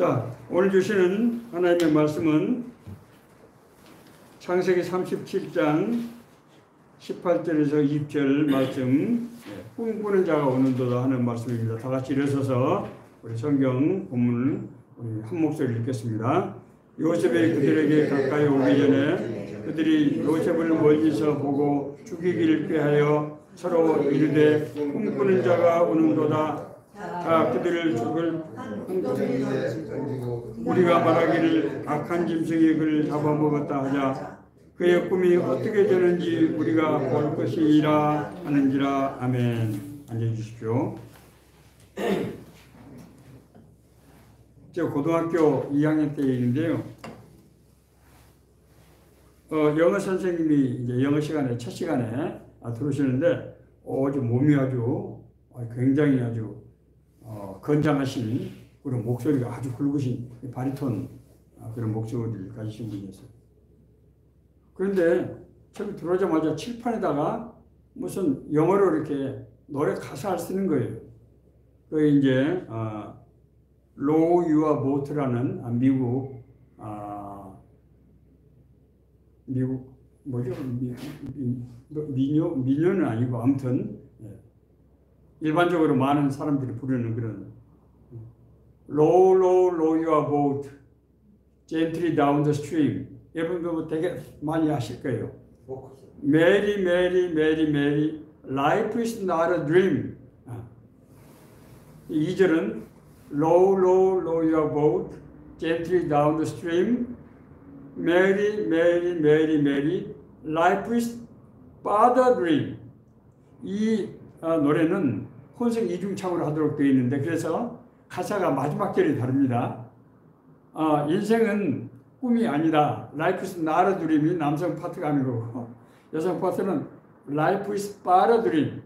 자, 오늘 주시는 하나님의 말씀은 창세기 37장 18절에서 20절 말씀, 꿈꾸는 자가 오는도다 하는 말씀입니다. 다 같이 일어서서 우리 성경 본문을 우리 한 목소리로 읽겠습니다. 요셉이 그들에게 가까이 오기 전에 그들이 요셉을 멀리서 보고 죽이기를 꾀하여 서로 이르되 꿈꾸는 자가 오는도다. 다 그들을 죽을 우리가 말하기를 악한 짐승이 그를 잡아먹었다 하자. 그의 꿈이 어떻게 되는지 우리가 볼 것이라 하는지라. 아멘. 앉아주십시오. 제가 고등학교 2학년 때 얘기인데요. 영어 선생님이 이제 영어 시간에 첫 시간에 들어오시는데 몸이 아주 굉장히 아주 건장하신 그런 목소리가 아주 굵으신 바리톤 그런 목소리를 가지신 분이었어요. 그런데 처음 들어오자마자 칠판에다가 무슨 영어로 이렇게 노래 가사를 쓰는 거예요. 그 이제 Row Your Boat라는 미국 뭐죠? 민요는 아니고 아무튼 일반적으로 많은 사람들이 부르는 그런 Row, row, row your boat gently down the stream. 여러분도 되게 많이 아실 거예요. Mary, Mary, Mary, Mary, life is not a dream. 2절은 Row, row, row your boat gently down the stream. Mary, Mary, Mary, Mary, life is but a dream. 이 노래는 혼성 이중창으로 하도록 되어 있는데, 그래서 가사가 마지막 절이 다릅니다. 인생은 꿈이 아니다. Life is not a dream이 남성 파트가 아니고, 여성 파트는 Life is but a dream.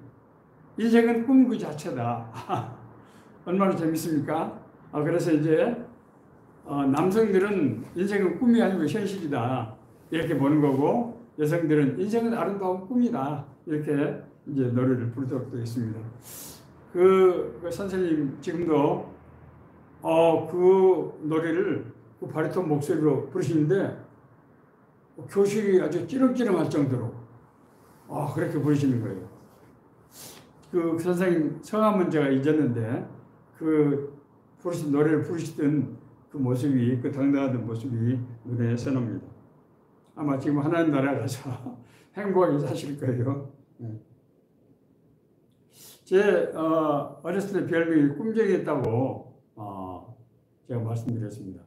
인생은 꿈 그 자체다. 얼마나 재밌습니까? 그래서 이제 남성들은 인생은 꿈이 아니고 현실이다 이렇게 보는 거고, 여성들은 인생은 아름다운 꿈이다 이렇게 이제 노래를 부르도록 되어 있습니다. 그 선생님 지금도 그 노래를 그 바리톤 목소리로 부르시는데 교실이 아주 찌렁찌렁할 정도로 그렇게 부르시는 거예요. 그 선생님 성함은 제가 잊었는데 그 부르신 노래를 부르시던 그 모습이, 그 당당하던 모습이 눈에 선합니다. 아마 지금 하나님 나라에 가서 행복하게 사실 거예요. 제 어렸을 때 별명이 꿈쟁이였다고 제가 말씀드렸습니다.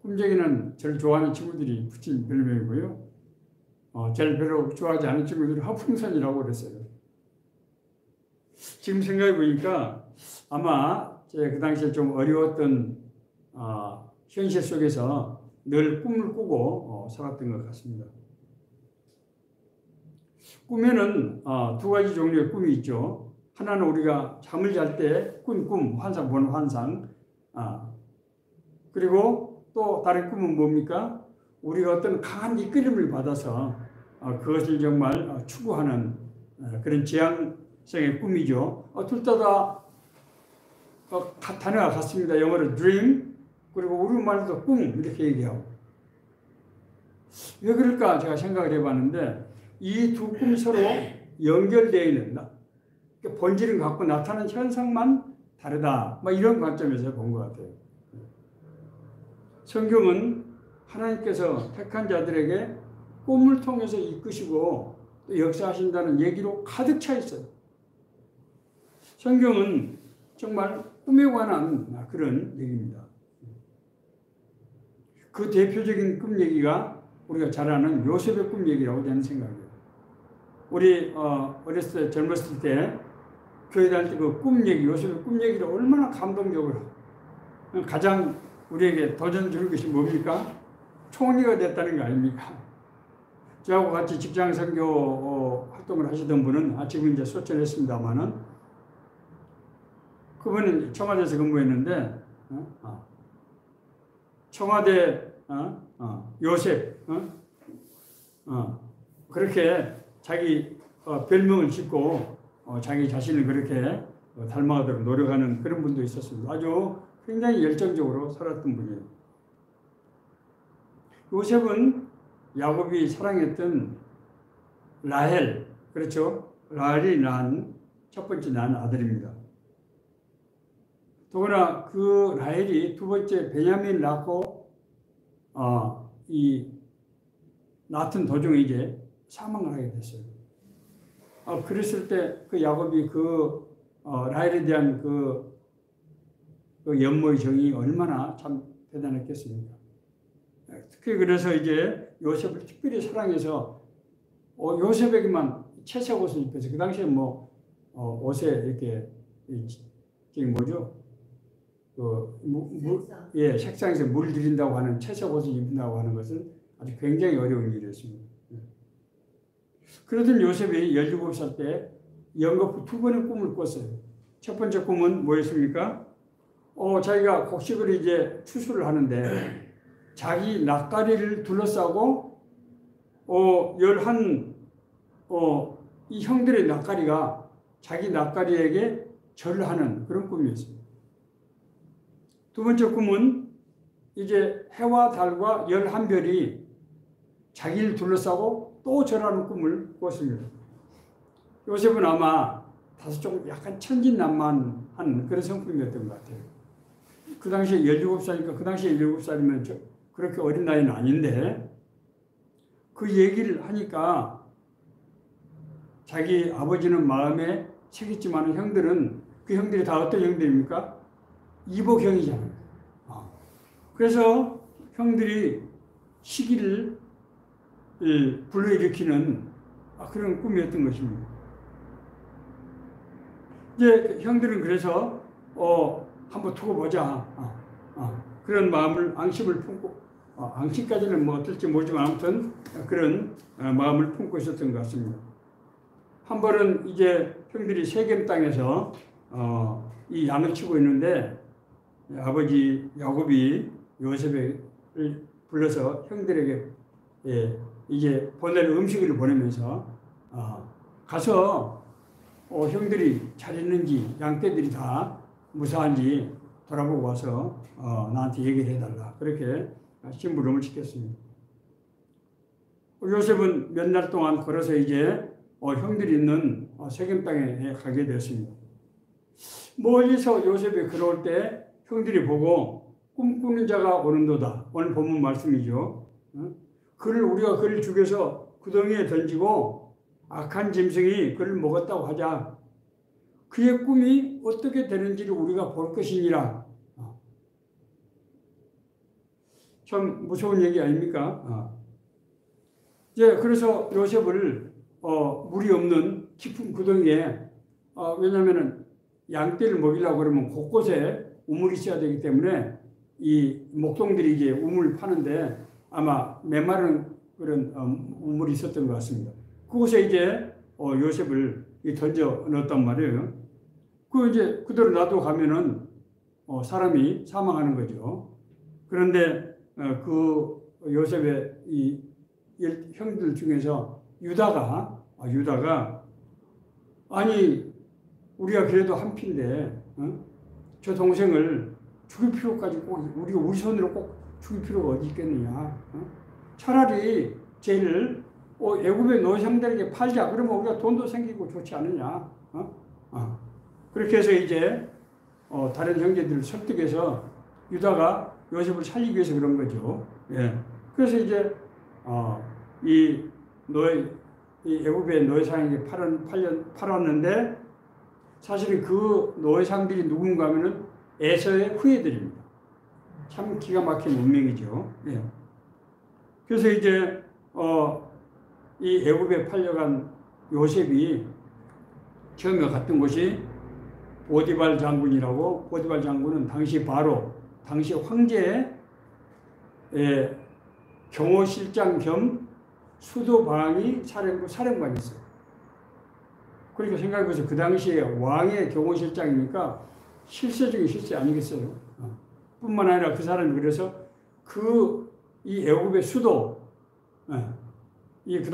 꿈쟁이는 저를 좋아하는 친구들이 붙인 별명이고요. 저를 별로 좋아하지 않은 친구들은 허풍선이라고 그랬어요. 지금 생각해 보니까 아마 제가 그 당시에 좀 어려웠던 현실 속에서 늘 꿈을 꾸고 살았던 것 같습니다. 꿈에는 두 가지 종류의 꿈이 있죠. 하나는 우리가 잠을 잘 때 꿈, 환상, 보는 환상. 그리고 또 다른 꿈은 뭡니까? 우리가 어떤 강한 이끌림을 받아서 그것을 정말 추구하는 그런 지향성의 꿈이죠. 둘 다 단어가 같습니다. 영어로 dream, 그리고 우리말도 꿈 이렇게 얘기하고. 왜 그럴까 제가 생각을 해봤는데, 이 두 꿈이 서로 연결되어 있는, 본질을 갖고 나타나는 현상만 다르다, 이런 관점에서 본 것 같아요. 성경은 하나님께서 택한 자들에게 꿈을 통해서 이끄시고 또 역사하신다는 얘기로 가득 차 있어요. 성경은 정말 꿈에 관한 그런 얘기입니다. 그 대표적인 꿈 얘기가 우리가 잘 아는 요셉의 꿈 얘기라고 저는 생각해요. 우리 어렸을 때, 젊었을 때 교회 다닐 때 그 꿈 얘기, 요셉의 꿈 얘기를 얼마나 감동적으로, 가장 우리에게 도전 주는 것이 뭡니까? 총리가 됐다는 거 아닙니까? 저하고 같이 직장 선교 활동을 하시던 분은 지금 이제 소천했습니다만은, 그분은 청와대에서 근무했는데 청와대 요셉 그렇게 자기 별명을 짓고 자기 자신을 그렇게 닮아가도록 노력하는 그런 분도 있었습니다. 아주 굉장히 열정적으로 살았던 분이에요. 요셉은 야곱이 사랑했던 라헬, 그렇죠? 라헬이 낳은 첫 번째 낳은 아들입니다. 더구나 그 라헬이 두 번째 베냐민을 낳고 이 낳던 도중에 이제 사망을 하게 됐어요. 그랬을 때 그 야곱이 라헬에 대한 그 연모의 정이 얼마나 참 대단했겠습니까? 특히 그래서 이제 요셉을 특별히 사랑해서 요셉에게만 채색 옷을 입혀서 그 당시에 뭐 옷에 이렇게 저기 뭐죠? 색상에서 물 들인다고 하는 채색 옷을 입는다고 하는 것은 아주 굉장히 어려운 일이었습니다. 그러던 요셉이 17살 때 연거푸 2번의 꿈을 꿨어요. 첫 번째 꿈은 뭐였습니까? 자기가 곡식을 이제 추수를 하는데 자기 낯가리를 둘러싸고 11 이 형들의 낯가리가 자기 낯가리에게 절을 하는 그런 꿈이었습니다. 두 번째 꿈은 이제 해와 달과 11별이 자기를 둘러싸고 또 절하는 꿈을 꿨습니다. 요셉은 아마 다소 좀 약간 천진난만한 그런 성품이었던 것 같아요. 그 당시에 17살이니까 그 당시에 17살이면 그렇게 어린 나이는 아닌데 그 얘기를 하니까 자기 아버지는 마음에 새겼지만 형들은 그 형들이 다 어떤 형들입니까? 이복형이잖아요. 그래서 형들이 시기를 불러일으키는 그런 꿈이었던 것입니다. 이제 형들은 그래서 한번 두고 보자. 그런 앙심을 품고 앙심까지는 뭐 어떨지 모르지만 아무튼 그런 마음을 품고 있었던 것 같습니다. 한 번은 이제 형들이 세겜 땅에서 이 양을 치고 있는데 아버지 야곱이 요셉을 불러서 형들에게 이제 보낼 음식을 보내면서 가서 형들이 잘 있는지 양떼들이 다 무사한지 돌아보고 와서 나한테 얘기를 해달라. 그렇게 심부름을 시켰습니다. 요셉은 몇 날 동안 걸어서 이제 형들이 있는 세겜 땅에 가게 되었습니다. 멀리서 요셉이 걸어올 때 형들이 보고 꿈꾸는 자가 오는도다. 오늘 본문 말씀이죠. 우리가 그를 죽여서 구덩이에 던지고 악한 짐승이 그를 먹었다고 하자. 그의 꿈이 어떻게 되는지를 우리가 볼 것이니라. 참 무서운 얘기 아닙니까? 그래서 요셉을 물이 없는 깊은 구덩이에 왜냐하면 양떼를 먹이려고 그러면 곳곳에 우물이 있어야 되기 때문에 이 목동들이 이제 우물 파는데 아마 메마른 그런 우물이 있었던 것 같습니다. 그곳에 이제 요셉을 던져 넣었단 말이에요. 이제 그대로 놔두고 가면은 사람이 사망하는 거죠. 그런데 그 요셉의 이 형들 중에서 유다가 아니 우리가 그래도 한 피인데 저 동생을 죽일 필요까지 꼭 우리 손으로 꼭 죽일 필요가 어디 있겠느냐. 차라리 쟤를 애굽의 노상들에게 팔자. 그러면 우리가 돈도 생기고 좋지 않느냐. 그렇게 해서 이제 다른 형제들을 설득해서 유다가 요셉을 살리기 위해서 그런 거죠. 예. 그래서 이제 이 애굽의 노예상에게 팔았는데 사실은 그 노예상들이 누군가 하면은 에서의 후예들입니다. 참 기가 막힌 운명이죠. 예. 그래서 이제 이 애굽에 팔려간 요셉이 처음에 갔던 곳이 보디발 장군이라고. 보디발 장군은 당시 황제의 경호실장 겸 수도방위 사령관이었어요. 그러니까 생각해보세요. 그 당시에 왕의 경호실장이니까 실세적인 실세 아니겠어요? 뿐만 아니라 그 사람이 그래서 이 애굽의 수도, 그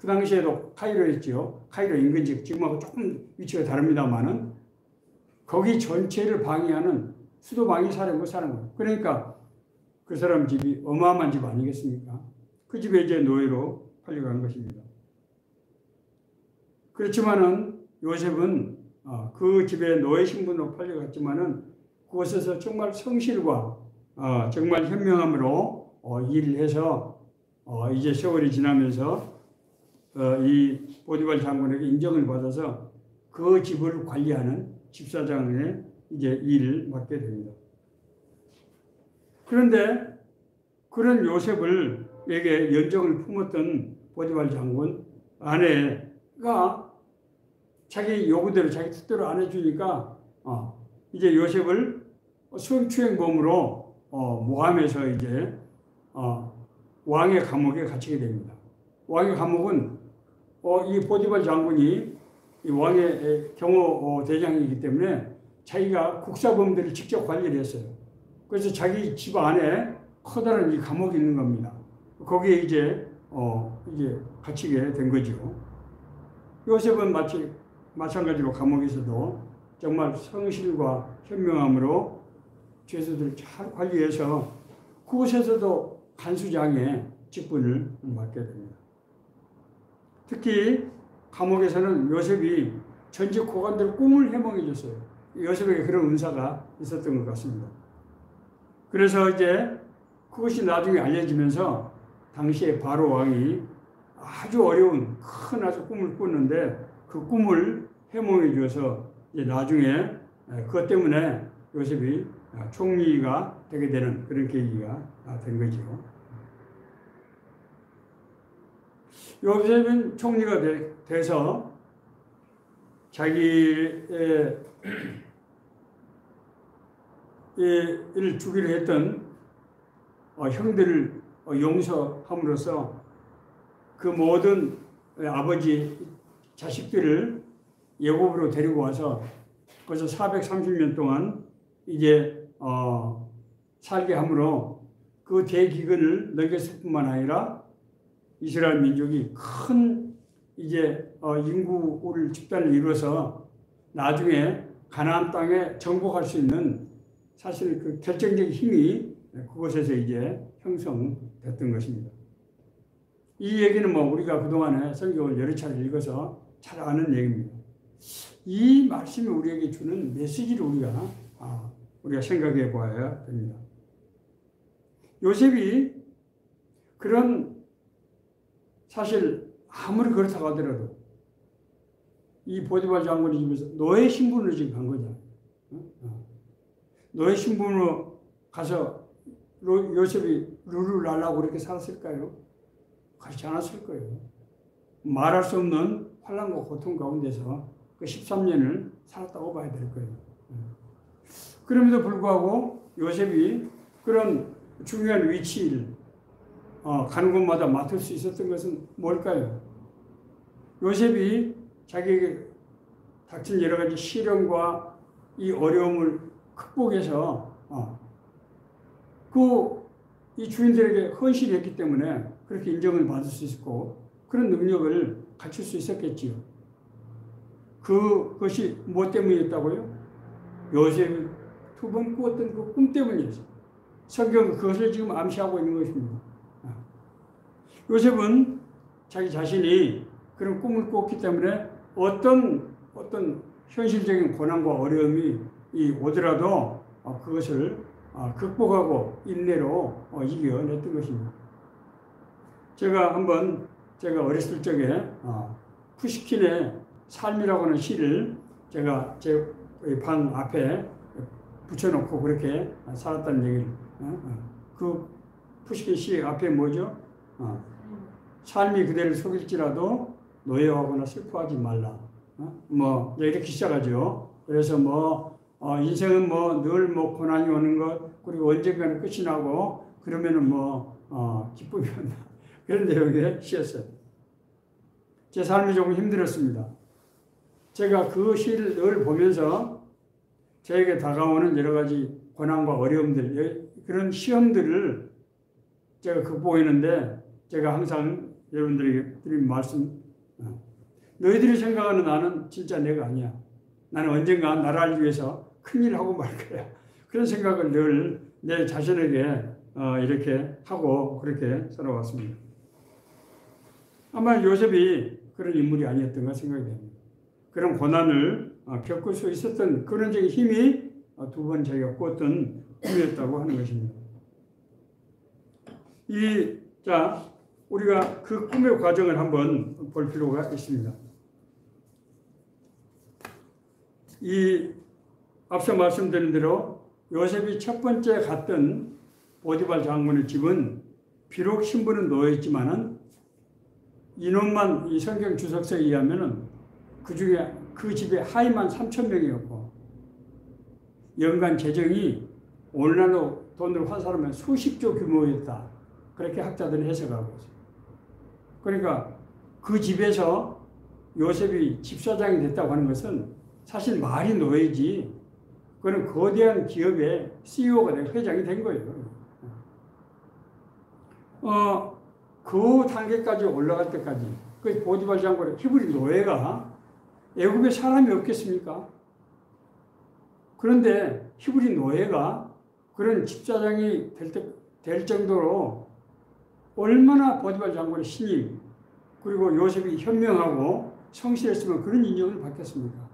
당시에도 카이로였죠. 카이로 인근지, 지금하고 조금 위치가 다릅니다만은 거기 전체를 방해하는 수도방위 사령부 사는 거예요. 그러니까 그 사람 집이 어마어마한 집 아니겠습니까? 그 집에 이제 노예로 팔려간 것입니다. 그렇지만은 요셉은 그 집에 노예 신분으로 팔려갔지만은 그곳에서 정말 성실과 정말 현명함으로 일을 해서 이제 세월이 지나면서 이 보디발 장군에게 인정을 받아서 그 집을 관리하는 집사장의 이제 일을 맡게 됩니다. 그런데 그런 요셉에게 연정을 품었던 보디발 장군 아내가 자기 요구대로 자기 뜻대로 안 해주니까 이제 요셉을 성추행범으로 모함해서 이제 왕의 감옥에 갇히게 됩니다. 왕의 감옥은 이 보디발 장군이 이 왕의 경호 대장이기 때문에 자기가 국사범들을 직접 관리를 했어요. 그래서 자기 집 안에 커다란 이 감옥이 있는 겁니다. 거기에 이제 갇히게 된 거죠. 요셉은 마찬가지로 감옥에서도 정말 성실과 현명함으로 죄수들을 잘 관리해서 그곳에서도 간수장의 직분을 맡게 됩니다. 특히 감옥에서는 요셉이 전직 고관들 꿈을 해몽해 줬어요. 요셉에게 그런 은사가 있었던 것 같습니다. 그래서 이제 그것이 나중에 알려지면서 당시에 바로 왕이 아주 어려운 큰 아주 꿈을 꿨는데 그 꿈을 해몽해 줘서 이제 나중에 그것 때문에 요셉이 총리가 되게 되는 그런 계기가 된 거죠. 요셉은 총리가 돼서 자기의 이를 주기로 했던 형들을 용서함으로써 그 모든 아버지 자식들을 예굽으로 데리고 와서 거기서 430년 동안 이제 살게 함으로 그 대기근을 넘겼을 뿐만 아니라 이스라엘 민족이 큰 이제 인구를 집단을 이루어서 나중에 가나안 땅에 정복할 수 있는 사실 그 결정적인 힘이 그곳에서 이제 형성됐던 것입니다. 이 얘기는 뭐 우리가 그동안에 성경을 여러 차례 읽어서 잘 아는 얘기입니다. 이 말씀이 우리에게 주는 메시지를 우리가 생각해 보아야 됩니다. 요셉이 그런 사실 아무리 그렇다고 하더라도 이 보디발 장군의 집에서 노예 신분으로 지금 간 거잖아요. 노예 신분으로 가서 요셉이 룰루랄라고 그렇게 살았을까요? 그렇지 않았을 거예요. 말할 수 없는 환난과 고통 가운데서 그 13년을 살았다고 봐야 될 거예요. 그럼에도 불구하고 요셉이 그런 중요한 위치를 가는 곳마다 맡을 수 있었던 것은 뭘까요? 요셉이 자기에게 닥친 여러 가지 시련과 이 어려움을 극복해서 이 주인들에게 헌신했기 때문에 그렇게 인정을 받을 수 있었고 그런 능력을 갖출 수 있었겠지요. 그것이 무엇 때문이었다고요? 요셉이 2번 꾸었던 그 꿈 때문이었어요. 성경은 그것을 지금 암시하고 있는 것입니다. 요셉은 자기 자신이 그런 꿈을 꿨기 때문에 어떤 현실적인 고난과 어려움이 오더라도 그것을 극복하고 인내로 이겨냈던 것입니다. 제가 어렸을 적에 푸시킨의 삶이라고 하는 시를 제가 제 방 앞에 붙여놓고 그렇게 살았다는 얘기를 그 푸시킨 시 앞에 뭐죠? 삶이 그대를 속일지라도 노여워하거나 슬퍼하지 말라. 이렇게 시작하죠. 그래서 인생은 늘 고난이 오는 것, 그리고 언젠가는 끝이 나고, 그러면은 기쁨이 온다. 그런 내용의 시였어요. 제 삶이 조금 힘들었습니다. 제가 그 시를 늘 보면서 저에게 다가오는 여러 가지 고난과 어려움들, 그런 시험들을 제가 극복했는데, 제가 항상 여러분들에게 드린 말씀, 너희들이 생각하는 나는 진짜 내가 아니야. 나는 언젠가 나라를 위해서 큰일 하고 말 거야. 그런 생각을 늘 내 자신에게 이렇게 하고 그렇게 살아왔습니다. 아마 요셉이 그런 인물이 아니었던가 생각이 됩니다. 그런 고난을 겪을 수 있었던 근원적인 힘이 두 번 자기가 꿨던 꿈이었다고 하는 것입니다. 자, 우리가 그 꿈의 과정을 한번 볼 필요가 있습니다. 앞서 말씀드린 대로 요셉이 첫 번째 갔던 보디발 장군의 집은 비록 신분은 놓여있지만은 인원만 이 성경 주석서에 의하면은 그 중에 그 집에 하인만 3,000명이었고 연간 재정이 오늘날로 돈으로 환산하면 수십조 규모였다. 그렇게 학자들은 해석하고 있어요. 그러니까 그 집에서 요셉이 집사장이 됐다고 하는 것은 사실 말이 놓이지 그는 거대한 기업의 CEO가 되고 회장이 된 거예요. 그 단계까지 올라갈 때까지 그 보디발 장군의 히브리 노예가 애굽에 사람이 없겠습니까? 그런데 히브리 노예가 그런 집사장이 될 정도로 얼마나 보디발 장군의 신임 그리고 요셉이 현명하고 성실했으면 그런 인정을 받겠습니까?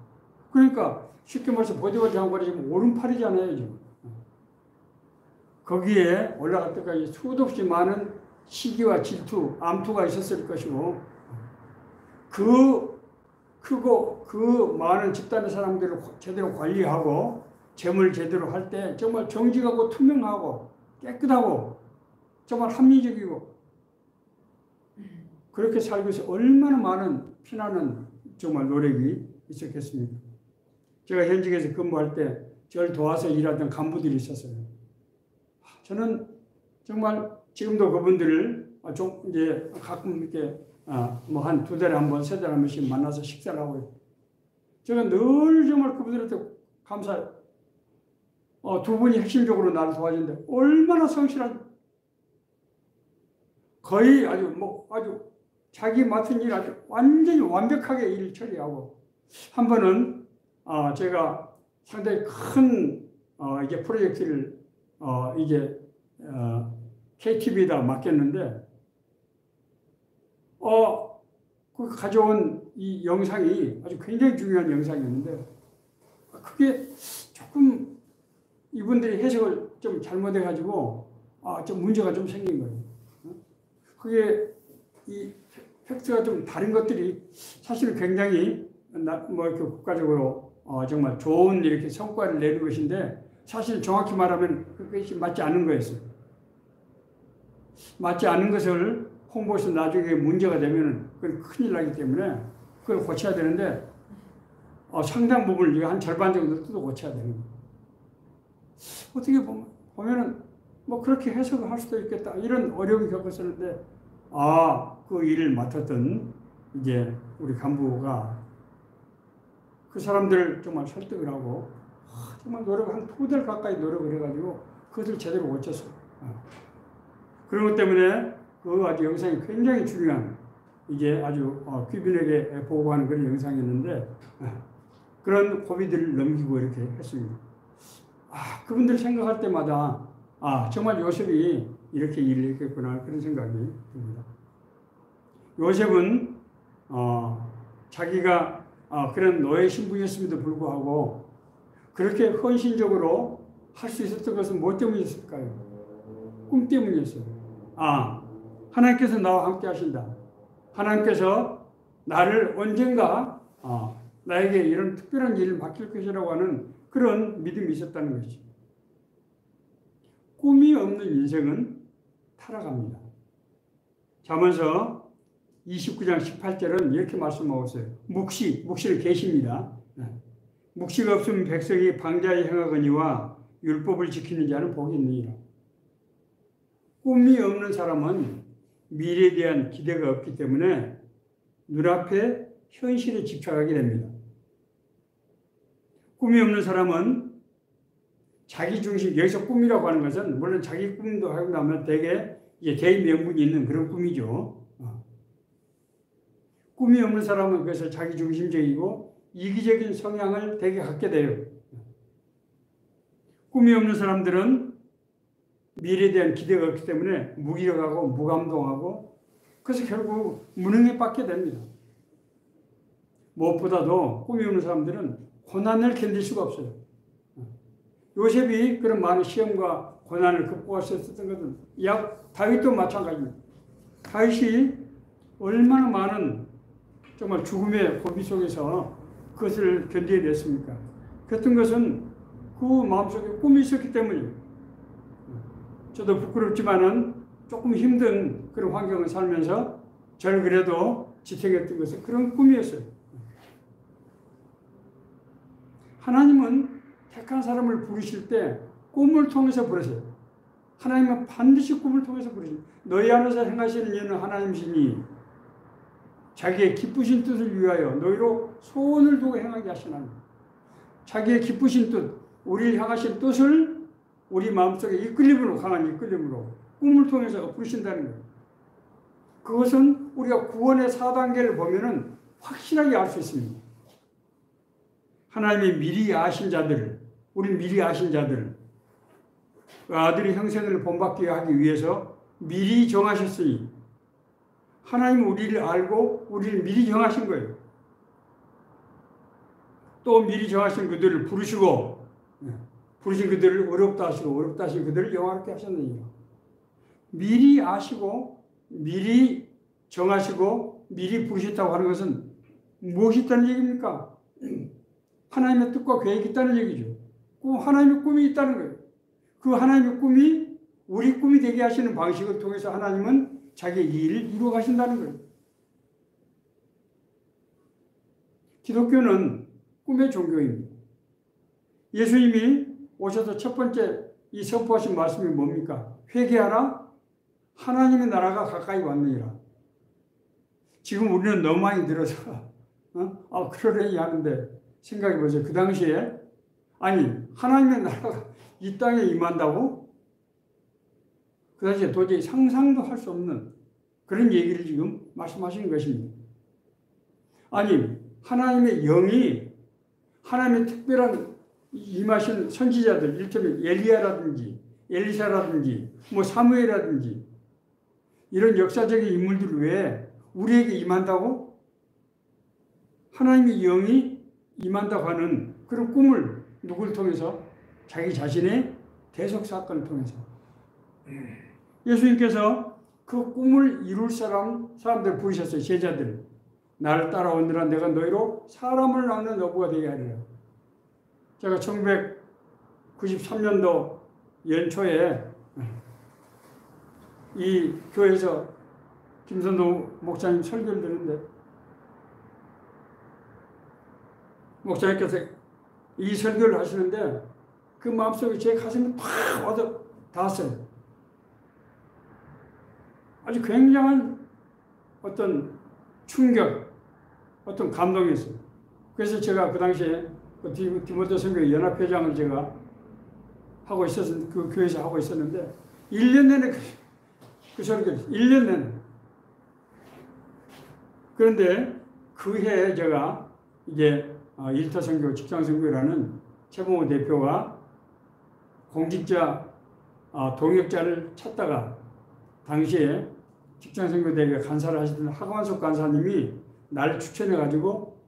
그러니까 쉽게 말해서 보디발 장군이 지금 오른팔이잖아요. 지금. 거기에 올라갈 때까지 수도 없이 많은 시기와 질투, 암투가 있었을 것이고 그 크고 그 많은 집단의 사람들을 제대로 관리하고 재물 제대로 할 때 정말 정직하고 투명하고 깨끗하고 정말 합리적이고 그렇게 살기 위해서 얼마나 많은 피나는 정말 노력이 있었겠습니까? 제가 현직에서 근무할 때 저를 도와서 일하던 간부들이 있었어요. 저는 정말 지금도 그분들을 좀 이제 가끔 이렇게 뭐 한 2달에 한 번, 3달에 한 번씩 만나서 식사를 하고 있어요. 제가 늘 정말 그분들한테 감사해요. 두 분이 핵심적으로 나를 도와주는데 얼마나 성실한 거의 아주 자기 맡은 일 아주 완전히 완벽하게 일 처리하고 한 번은 제가 상당히 큰 이제 프로젝트를 이제 KTV에다 맡겼는데 그 가져온 이 영상이 아주 굉장히 중요한 영상이었는데 그게 조금 이분들이 해석을 좀 잘못해가지고 좀 문제가 좀 생긴 거예요. 그게 이 팩트가 좀 다른 것들이 사실은 굉장히 뭐 이렇게 국가적으로 정말 좋은 이렇게 성과를 내는 것인데 사실 정확히 말하면 그것이 맞지 않는 거였어요. 맞지 않은 것을 홍보해서 나중에 문제가 되면 그건 큰일 나기 때문에 그걸 고쳐야 되는데 상당 부분을 우리가 한 절반 정도 또 고쳐야 되는 거예요. 어떻게 보면은 뭐 그렇게 해석을 할 수도 있겠다 이런 어려움이 겪었었는데 그 일을 맡았던 이제 우리 간부가 그 사람들을 정말 설득을 하고 정말 한 2달 가까이 노력을 해가지고 그것을 제대로 고쳤어요. 그런 것 때문에 그 아주 영상이 굉장히 중요한 이게 아주 귀빈에게 보고하는 그런 영상이었는데 그런 고비들을 넘기고 이렇게 했습니다. 그분들 생각할 때마다 정말 요셉이 이렇게 일을 했겠구나 그런 생각이 듭니다. 요셉은 자기가 그런 노예 신분이었음에도 불구하고 그렇게 헌신적으로 할 수 있었던 것은 뭐 때문이었을까요? 꿈 때문이었어요. 하나님께서 나와 함께 하신다. 하나님께서 나를 언젠가 나에게 이런 특별한 일을 맡길 것이라고 하는 그런 믿음이 있었다는 것이죠. 꿈이 없는 인생은 타락합니다. 잠언서 29장 18절은 이렇게 말씀하고 있어요. 묵시는 계시입니다. 묵시가 없으면 백성이 방자에 행하거니와 율법을 지키는 자는 복이 있느니라. 꿈이 없는 사람은 미래에 대한 기대가 없기 때문에 눈앞에 현실에 집착하게 됩니다. 꿈이 없는 사람은 자기 중심, 여기서 꿈이라고 하는 것은 물론 자기 꿈도 하고 나면 되게 개인 명분이 있는 그런 꿈이죠. 꿈이 없는 사람은 그래서 자기 중심적이고 이기적인 성향을 되게 갖게 돼요. 꿈이 없는 사람들은 미래에 대한 기대가 없기 때문에 무기력하고 무감동하고 그래서 결국 무능에 빠지게 됩니다. 무엇보다도 꿈이 없는 사람들은 고난을 견딜 수가 없어요. 요셉이 그런 많은 시험과 고난을 극복할 수 있었던 것은 다윗도 마찬가지입니다. 다윗이 얼마나 많은 정말 죽음의 고비 속에서 그것을 견뎌냈습니까? 그랬던 것은 그 마음속에 꿈이 있었기 때문이에요. 저도 부끄럽지만은 조금 힘든 그런 환경을 살면서 저를 그래도 지탱했던 것은 그런 꿈이었어요. 하나님은 택한 사람을 부르실 때 꿈을 통해서 부르세요. 하나님은 반드시 꿈을 통해서 부르십니다. 너희 안에서 행하시는 일은 하나님이시니 자기의 기쁘신 뜻을 위하여 너희로 소원을 두고 행하게 하시나니 자기의 기쁘신 뜻, 우리를 향하신 뜻을 우리 마음속에 이끌림으로, 강한 이끌림으로 꿈을 통해서 부르신다는 거예요. 그것은 우리가 구원의 4단계를 보면은 확실하게 알 수 있습니다. 하나님이 미리 아신 자들, 우리 미리 아신 자들, 아들의 형생을 본받게 하기 위해서 미리 정하셨으니 하나님은 우리를 알고 우리를 미리 정하신 거예요. 또 미리 정하신 그들을 부르시고 부르신 그들을 어렵다 하시고 어렵다 하신 그들을 영화롭게 하셨느니라. 미리 아시고 미리 정하시고 미리 부르셨다고 하는 것은 무엇이 있다는 얘기입니까? 하나님의 뜻과 계획이 있다는 얘기죠. 하나님의 꿈이 있다는 거예요. 그 하나님의 꿈이 우리 꿈이 되게 하시는 방식을 통해서 하나님은 자기의 일을 이루어 가신다는 거예요. 기독교는 꿈의 종교입니다. 예수님이 오셔서 첫 번째 이 선포하신 말씀이 뭡니까? 회개하라. 하나님의 나라가 가까이 왔느니라. 지금 우리는 너무 많이 들어서 그러려니 하는데 생각해 보세요. 그 당시에 하나님의 나라가 이 땅에 임한다고? 그 당시에 도저히 상상도 할 수 없는 그런 얘기를 지금 말씀하시는 것입니다. 하나님의 영이 하나님의 특별한 임하신 선지자들, 이를테면 엘리야라든지 엘리사라든지 사무엘이라든지 이런 역사적인 인물들 외에 우리에게 임한다고? 하나님의 영이 임한다고 하는 그런 꿈을 누구를 통해서? 자기 자신의 대속 사건을 통해서. 예수님께서 그 꿈을 이룰 사람들 부르셨어요. 제자들. 나를 따라오느라 내가 너희로 사람을 낳는 어부가 되게 하리라. 제가 1993년도 연초에 이 교회에서 김선동 목사님 설교를 듣는데 목사님께서 이 설교를 하시는데 그 마음속에 제 가슴이 팍 와서 닿았어요. 아주 굉장한 어떤 충격, 어떤 감동이었어요. 그래서 제가 그 당시에 디모데 선교 연합회장을 제가 하고 있었는데, 그 교회에서 하고 있었는데 1년 내내 그 설교를 했어요. 1년 내내. 그런데 그 해에 제가 이제 일터 선교, 직장 선교라는 최봉호 대표가 공직자 동역자를 찾다가 당시에 직장 선교대회 간사를 하시던 하관석 간사님이 나를 추천해가지고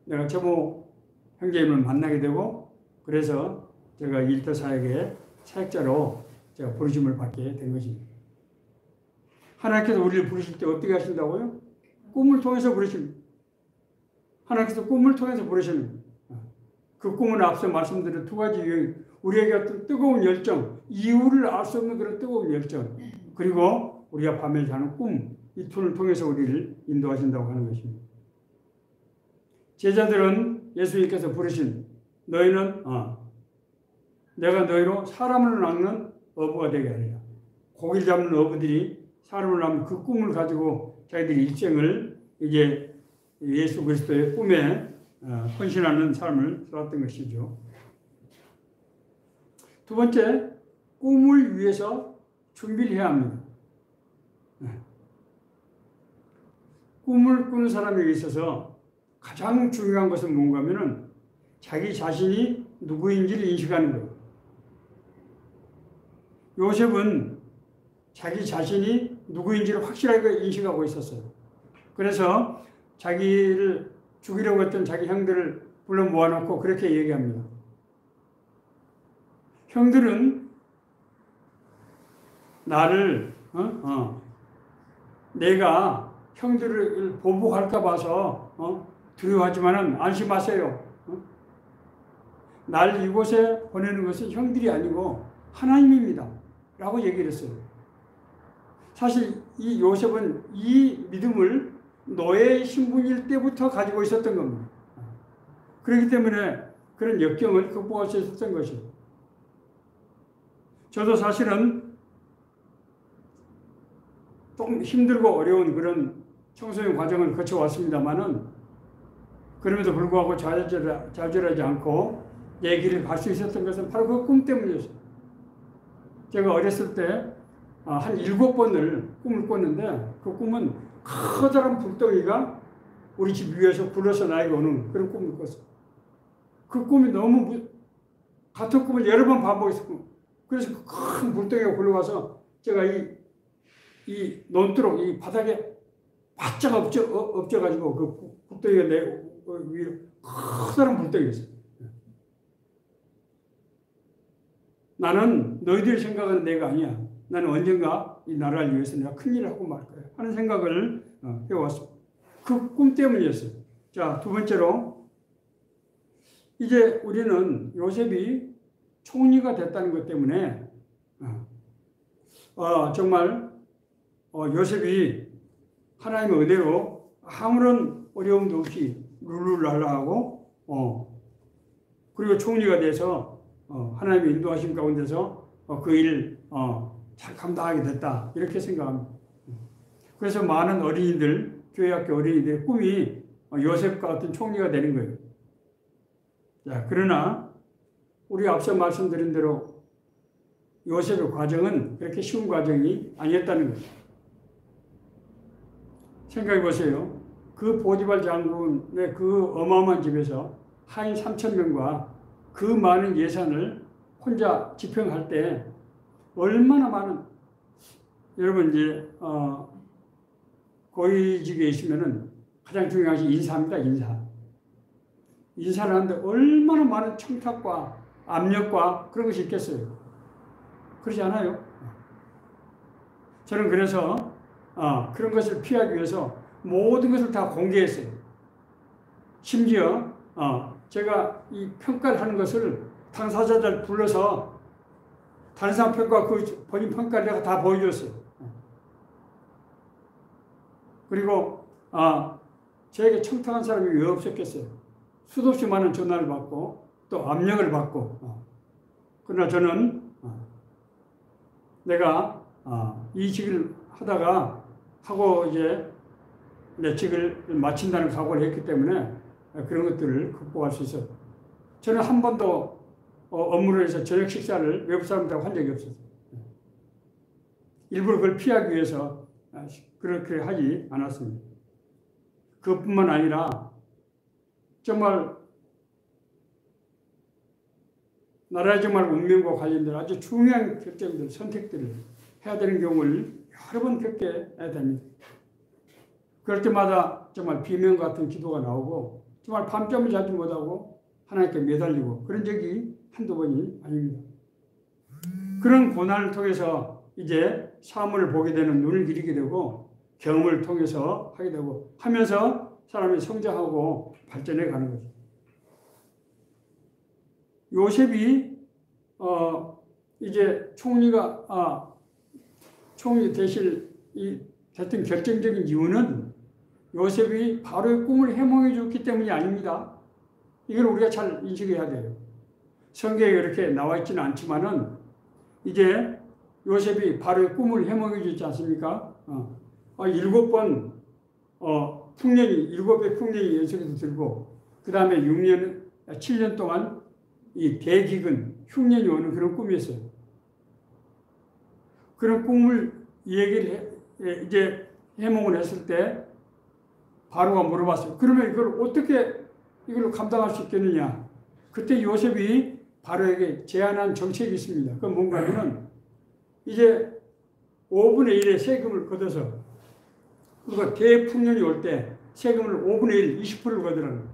내가 최봉호 형제님을 만나게 되고 그래서 제가 일터 사역의 사역자로 제가 부르심을 받게 된 것입니다. 하나님께서 우리를 부르실 때 어떻게 하신다고요? 꿈을 통해서 부르십니다. 하나님께서 꿈을 통해서 부르십니다. 그 꿈은 앞서 말씀드린 두 가지 유형, 우리에게 어떤 뜨거운 열정, 이유를 알 수 없는 그런 뜨거운 열정, 그리고 우리가 밤에 자는 꿈, 이 둘을 통해서 우리를 인도하신다고 하는 것입니다. 제자들은 예수님께서 부르신 너희는 내가 너희로 사람을 낳는 어부가 되게 하리라. 고기를 잡는 어부들이 사람을 낳는 그 꿈을 가지고 자기들이 일생을 이제 예수 그리스도의 꿈에 헌신하는 삶을 살았던 것이죠. 두 번째, 꿈을 위해서 준비를 해야 합니다. 꿈을 꾸는 사람에게 있어서 가장 중요한 것은 뭔가 하면은 자기 자신이 누구인지를 인식하는 거예요. 요셉은 자기 자신이 누구인지를 확실하게 인식하고 있었어요. 그래서 자기를 죽이려고 했던 자기 형들을 불러 모아놓고 그렇게 얘기합니다. 형들은 나를 내가 형들을 보복할까 봐서 두려워하지만은 안심하세요. 날 이곳에 보내는 것은 형들이 아니고 하나님입니다. 라고 얘기를 했어요. 사실 이 요셉은 이 믿음을 노예 신분일 때부터 가지고 있었던 겁니다. 그렇기 때문에 그런 역경을 극복할 수 있었던 것이죠. 저도 사실은 좀 힘들고 어려운 그런 청소년 과정을 거쳐왔습니다만은 그럼에도 불구하고 좌절하지 않고 내 길을 갈 수 있었던 것은 바로 그 꿈 때문이었어요. 제가 어렸을 때 한 7번을 꿈을 꿨는데 그 꿈은 커다란 불덩이가 우리 집 위에서 굴러서 나에게 오는 그런 꿈을 꿨어요. 그 꿈이 너무 같은 꿈을 여러 번 반복했어요. 그래서 큰 불덩이가 굴러와서 제가 이 논두렁, 이 바닥에 바짝 엎져가지고 그 불덩이가 내 위로 커다란 불덩이였어요. 나는 너희들이 생각하는 내가 아니야. 나는 언젠가 이 나라를 위해서 내가 큰일을 하고 말 거야. 하는 생각을 해왔습니다. 그 꿈 때문이었어요. 자, 두 번째로 이제 우리는 요셉이 총리가 됐다는 것 때문에 정말 요셉이 하나님의 은혜로 아무런 어려움도 없이 룰루랄라하고 그리고 총리가 돼서 하나님의 인도하심 가운데서 그 일을 잘 감당하게 됐다 이렇게 생각합니다. 그래서 많은 어린이들, 교회학교 어린이들의 꿈이 요셉과 같은 총리가 되는 거예요. 자, 그러나 우리 앞서 말씀드린 대로 요셉의 과정은 그렇게 쉬운 과정이 아니었다는 거예요. 생각해 보세요. 그 보디발 장군의 그 어마어마한 집에서 하인 3,000명과 그 많은 예산을 혼자 집행할 때 얼마나 많은, 여러분 이제 고위직에 있으면은 가장 중요한 것이 인사입니다. 인사를 하는데 얼마나 많은 청탁과 압력과 그런 것이 있겠어요. 그렇지 않아요? 저는 그래서 그런 것을 피하기 위해서 모든 것을 다 공개했어요. 심지어 제가 이 평가를 하는 것을 당사자들 불러서 다른 사람 평가, 그 본인 평가를 내가 다 보여줬어요. 그리고 저에게 청탁한 사람이 왜 없었겠어요. 수도 없이 많은 전화를 받고 또 압력을 받고 그러나 저는 내가 이 직을 하고 이제 내 직을 마친다는 각오를 했기 때문에 그런 것들을 극복할 수 있어요. 저는 한 번도 업무를 해서 저녁 식사를 외국 사람들하고 한 적이 없었어요. 일부러 그걸 피하기 위해서 그렇게 하지 않았습니다. 그뿐만 아니라 정말 나라의 정말 운명과 관련된 아주 중요한 결정들, 선택들을 해야 되는 경우를 여러 번 겪게 됩니다. 그럴 때마다 정말 비명 같은 기도가 나오고 정말 밤잠을 자지 못하고 하나님께 매달리고 그런 적이 한두 번이 아닙니다. 그런 고난을 통해서 이제 사물을 보게 되는 눈을 기르게 되고 경험을 통해서 하게 되고 하면서 사람이 성장하고 발전해 가는 거죠. 요셉이 이제 총리 됐던 결정적인 이유는 요셉이 바로의 꿈을 해몽해 줬기 때문이 아닙니다. 이걸 우리가 잘 인식해야 돼요. 성경에 이렇게 나와 있지는 않지만은 이제 요셉이 바로의 꿈을 해몽해 줬지 않습니까? 7번 일곱 배 풍년이 연속해서 들고 그 다음에 7년 동안 이 대기근 흉년이 오는 그런 꿈이었어요. 그런 꿈을 얘기를 이제 해몽을 했을 때 바로가 물어봤어요. 그러면 이걸 어떻게 이걸 감당할 수 있겠느냐? 그때 요셉이 바로에게 제안한 정책이 있습니다. 그건 뭔가 하면은 이제 5분의 1의 세금을 걷어서 그리고 대풍년이 올 때 세금을 5분의 1, 20%를 걷으라는 거예요.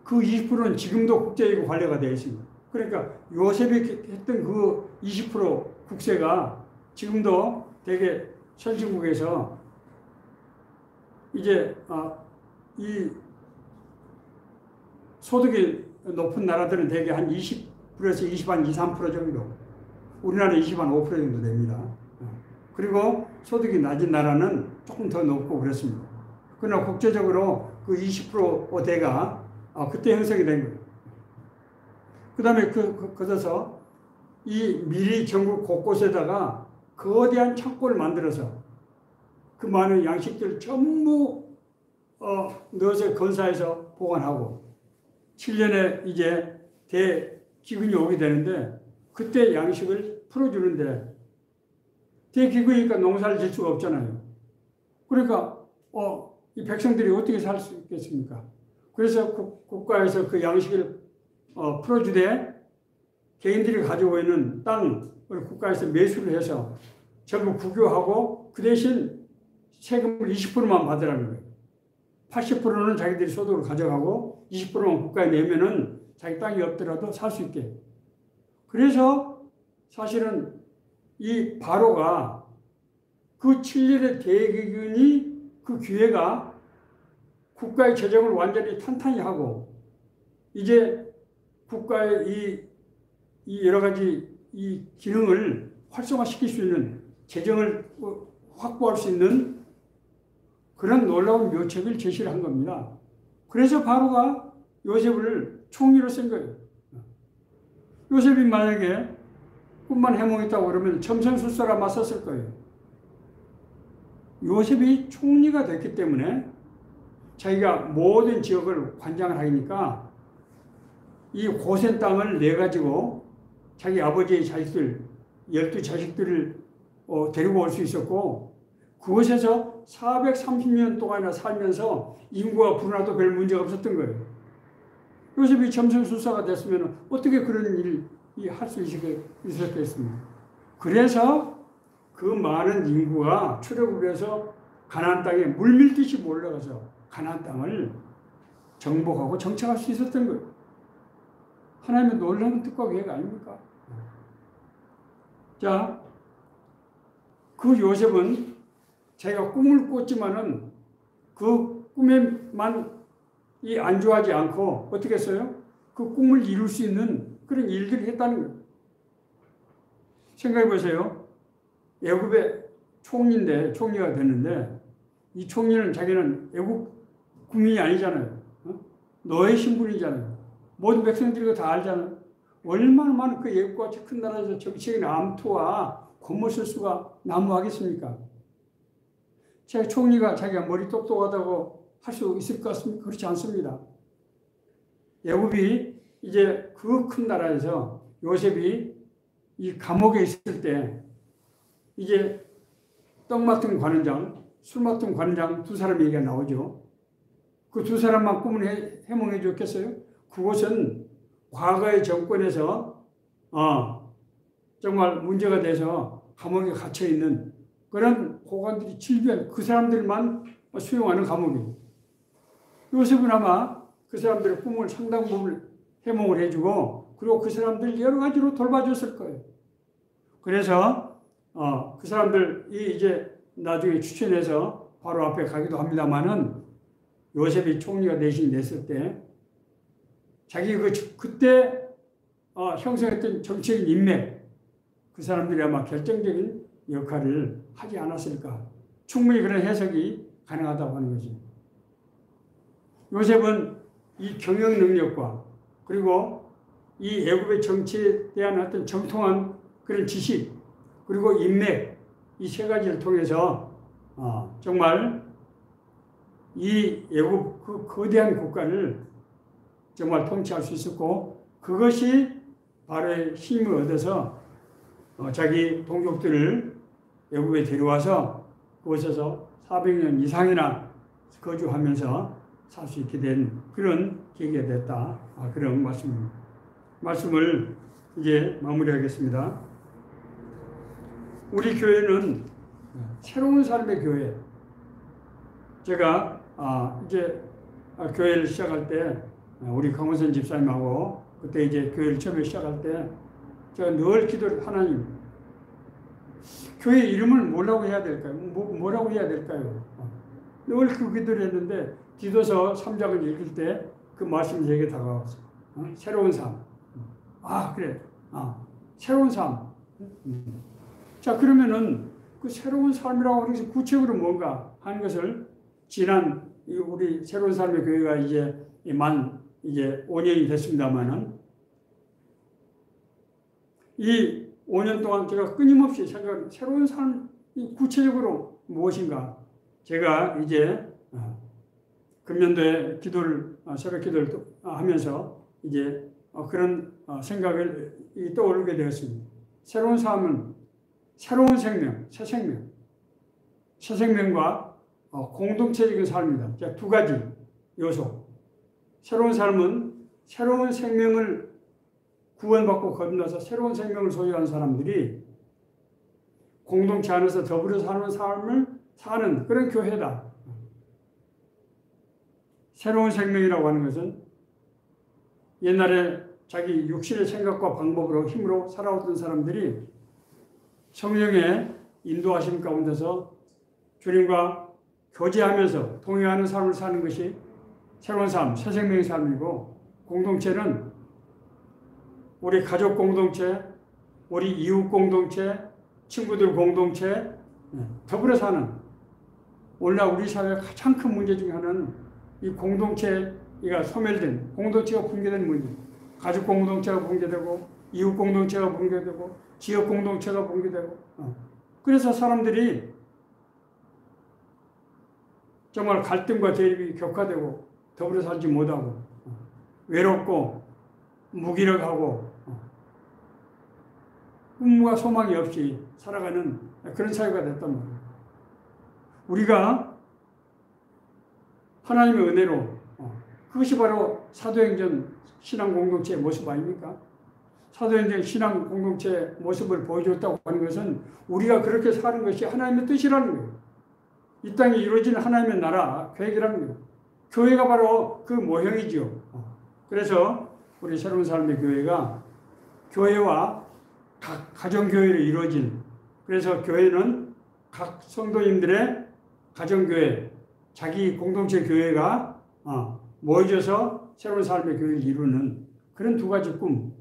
그 20%는 지금도 국제기구 관례가 되어 있습니다. 그러니까 요셉이 했던 그 20% 국세가 지금도 되게 선진국에서 이제 이 소득이 높은 나라들은 대개 한 20%에서 20, 2, 3% 정도. 우리나라는 20, 5% 정도 됩니다. 그리고 소득이 낮은 나라는 조금 더 높고 그렇습니다. 그러나 국제적으로 그 20%대가 그때 형성이 된 거예요. 그 다음에 그래서 이 미리 전국 곳곳에다가 거대한 창고를 만들어서 그 많은 양식들을 전부 넣어서 건사해서 보관하고 7년에 이제 대기근이 오게 되는데 그때 양식을 풀어주는데 대기근이니까 농사를 질 수가 없잖아요. 그러니까 이 백성들이 어떻게 살 수 있겠습니까? 그래서 국가에서 그 양식을 풀어주되 개인들이 가지고 있는 땅을 국가에서 매수를 해서 전부 국유하고 그 대신 세금을 20%만 받으라는 거예요. 80%는 자기들이 소득을 가져가고 20%만 국가에 내면은 자기 땅이 없더라도 살 수 있게. 그래서 사실은 이 바로가 그 7년의 대기근이 그 기회가 국가의 재정을 완전히 탄탄히 하고 이제 국가의 이 여러 가지 이 기능을 활성화시킬 수 있는 재정을 확보할 수 있는 그런 놀라운 묘책을 제시를 한 겁니다. 그래서 바로가 요셉을 총리로 쓴 거예요. 요셉이 만약에 꿈만 해몽했다고 그러면 점성술사가 맞섰을 거예요. 요셉이 총리가 됐기 때문에 자기가 모든 지역을 관장을 하니까 이 고센 땅을 내가지고 자기 아버지의 자식들, 12자식들을 데리고 올 수 있었고 그곳에서 430년 동안이나 살면서 인구가 불어나도 별 문제가 없었던 거예요. 요셉이 점성술사가 됐으면 어떻게 그런 일이 할 수 있었겠습니까? 그래서 그 많은 인구가 출애굽을 해서 가나안 땅에 물밀듯이 몰려가서 가나안 땅을 정복하고 정착할 수 있었던 거예요. 하나님의 놀라운 뜻과 계획 아닙니까? 자, 그 요셉은 자기가 꿈을 꿨지만은 그 꿈에만 안주하지 않고 어떻게 했어요? 그 꿈을 이룰 수 있는 그런 일들을 했다는 거예요. 생각해 보세요. 애굽의 총리가 됐는데 이 총리는 자기는 애굽 국민이 아니잖아요. 너의 신분이잖아요. 모든 백성들이 다 알잖아요. 얼마나 많은 그 애굽과 같이 큰 나라에서 정치적인 암투와 겉모술수가 난무하겠습니까? 제 총리가 자기가 머리 똑똑하다고 할 수 있을 것 같습니까? 그렇지 않습니다. 애굽이 이제 그 큰 나라에서 요셉이 이 감옥에 있을 때 이제 떡 맡은 관원장, 술 맡은 관원장 두 사람 얘기가 나오죠. 그 두 사람만 꿈을 해몽해 줬겠어요? 그곳은 과거의 정권에서 정말 문제가 돼서 감옥에 갇혀 있는 그런 고관들이 질비한 그 사람들만 수용하는 감옥이에요. 요셉은 아마 그 사람들의 꿈을 상당 부분 해몽을 해주고 그리고 그 사람들 여러 가지로 돌봐줬을 거예요. 그래서 그 사람들이 이제 나중에 추천해서 바로 앞에 가기도 합니다만은 요셉이 총리가 대신 냈을 때 자기 그때 형성했던 정치적인 인맥 그 사람들이 아마 결정적인 역할을 하지 않았을까. 충분히 그런 해석이 가능하다고 하는 거지. 요셉은 이 경영 능력과 그리고 이 애굽의 정치에 대한 어떤 정통한 그런 지식 그리고 인맥 이 세 가지를 통해서 정말 이 애굽 그 거대한 국가를 정말 통치할 수 있었고 그것이 바로의 힘을 얻어서 자기 동족들을 애굽에 데려와서 그곳에서 400년 이상이나 거주하면서 살 수 있게 된 그런 계기가 됐다. 그런 말씀을 이제 마무리하겠습니다. 우리 교회는 새로운 삶의 교회. 제가 이제 교회를 시작할 때 우리 강원선 집사님하고 그때 이제 교회를 처음에 시작할 때 제가 늘 기도를 하나님 교회 이름을 뭐라고 해야 될까요? 뭐라고 해야 될까요? 늘 그 기도를 했는데 디도서 3장을 읽을 때 그 말씀이 제게 다가왔어요. 새로운 삶. 그래. 새로운 삶. 자, 그러면은 그 새로운 삶이라고 하는 것이 구체적으로 뭔가 하는 것을 지난 우리 새로운 삶의 교회가 이제 5년이 됐습니다만은 이 5년 동안 제가 끊임없이 생각하는 새로운 삶이 구체적으로 무엇인가. 제가 이제 금년도에 새벽 기도를 하면서 이제 그런 생각을 떠오르게 되었습니다. 새로운 삶은 새로운 생명, 새 생명. 새 생명과 공동체적인 삶이다. 자, 두 가지 요소. 새로운 삶은 새로운 생명을 구원받고 거듭나서 새로운 생명을 소유한 사람들이 공동체 안에서 더불어 사는 삶을 사는 그런 교회다. 새로운 생명이라고 하는 것은 옛날에 자기 육신의 생각과 방법으로 힘으로 살아왔던 사람들이 성령의 인도하심 가운데서 주님과 교제하면서 동행하는 삶을 사는 것이 새로운 삶, 새 생명의 삶이고, 공동체는 우리 가족 공동체, 우리 이웃 공동체, 친구들 공동체, 더불어 사는, 오늘날 우리 사회의 가장 큰 문제 중에 하나는 이 공동체가 소멸된, 공동체가 붕괴된 문제. 가족 공동체가 붕괴되고, 이웃 공동체가 붕괴되고, 지역 공동체가 붕괴되고. 그래서 사람들이 정말 갈등과 대립이 격화되고 더불어 살지 못하고 외롭고 무기력하고 꿈과 소망이 없이 살아가는 그런 사회가 됐단 말이에요. 우리가 하나님의 은혜로 그것이 바로 사도행전 신앙 공동체의 모습 아닙니까? 사도행전 신앙 공동체의 모습을 보여줬다고 하는 것은 우리가 그렇게 사는 것이 하나님의 뜻이라는 거예요. 이 땅에 이루어지는 하나님의 나라 계획이라는 거예요. 교회가 바로 그 모형이지요. 그래서 우리 새로운 삶의 교회가 교회와 각 가정교회로 이루어진, 그래서 교회는 각 성도님들의 가정교회, 자기 공동체 교회가 모여져서 새로운 삶의 교회를 이루는 그런 두 가지 꿈,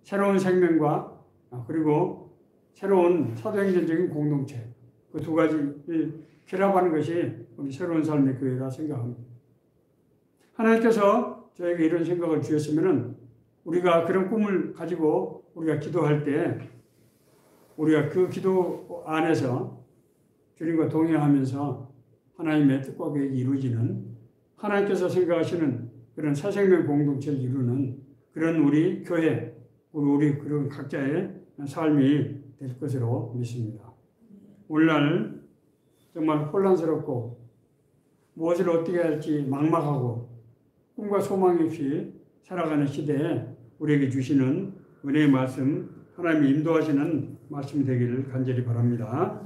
새로운 생명과 그리고 새로운 사도행전적인 공동체, 그 두 가지를 결합하는 것이 우리 새로운 삶의 교회라 생각합니다. 하나님께서 저에게 이런 생각을 주셨으면은 우리가 그런 꿈을 가지고 우리가 기도할 때 우리가 그 기도 안에서 주님과 동행하면서 하나님의 뜻과 계획이 이루어지는, 하나님께서 생각하시는 그런 새생명 공동체를 이루는 그런 우리 교회, 우리 그런 각자의 삶이 될 것으로 믿습니다. 오늘날 정말 혼란스럽고 무엇을 어떻게 할지 막막하고 꿈과 소망이 없이 살아가는 시대에 우리에게 주시는 은혜의 말씀, 하나님이 인도하시는 말씀이 되기를 간절히 바랍니다.